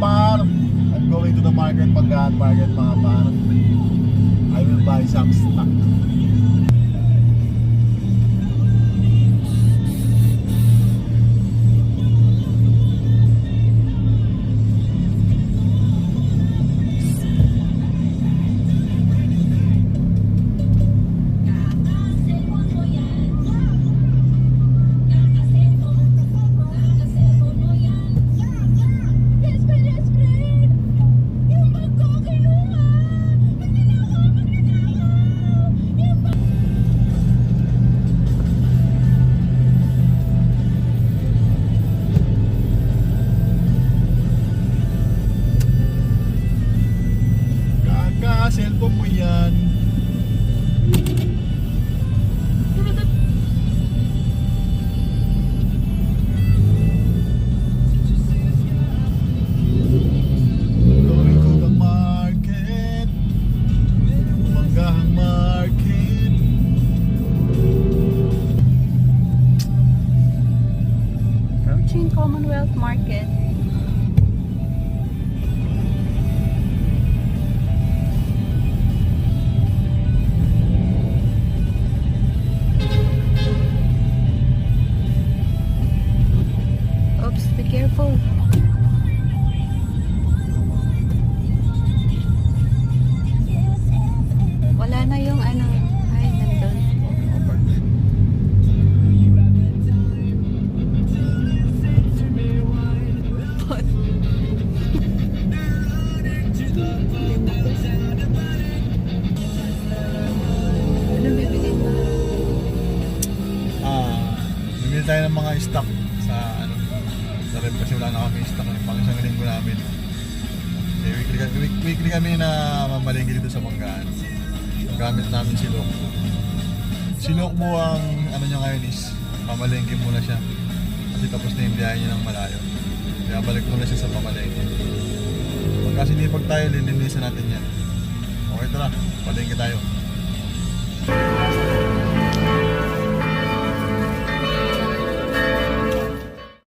par. I'm going to the market, Paggaan Market mga par. I will buy some stock. Cellphone mo yan. Going to the market, Manggahang Market. Approaching Commonwealth Market. Oops, be careful. Wala na yung ano. Ay, nandun. Ano bibilin mo? Bumili tayo ng mga stock sa ano, sa rep kasi wala na kami stock ng pang isang linggo namin. Weekly kami na mamalengke dito sa Paggaan. Gamit namin si Lokbo. Si Lokbo ang ano niya ngayon is pamalengke muna siya. Kasi tapos na yung biyahe niya ng malayo. Kaya balik muna siya sa pamalengke. Pagka sinipag tayo, lilinisan natin yan. Okay, tara, palengke tayo.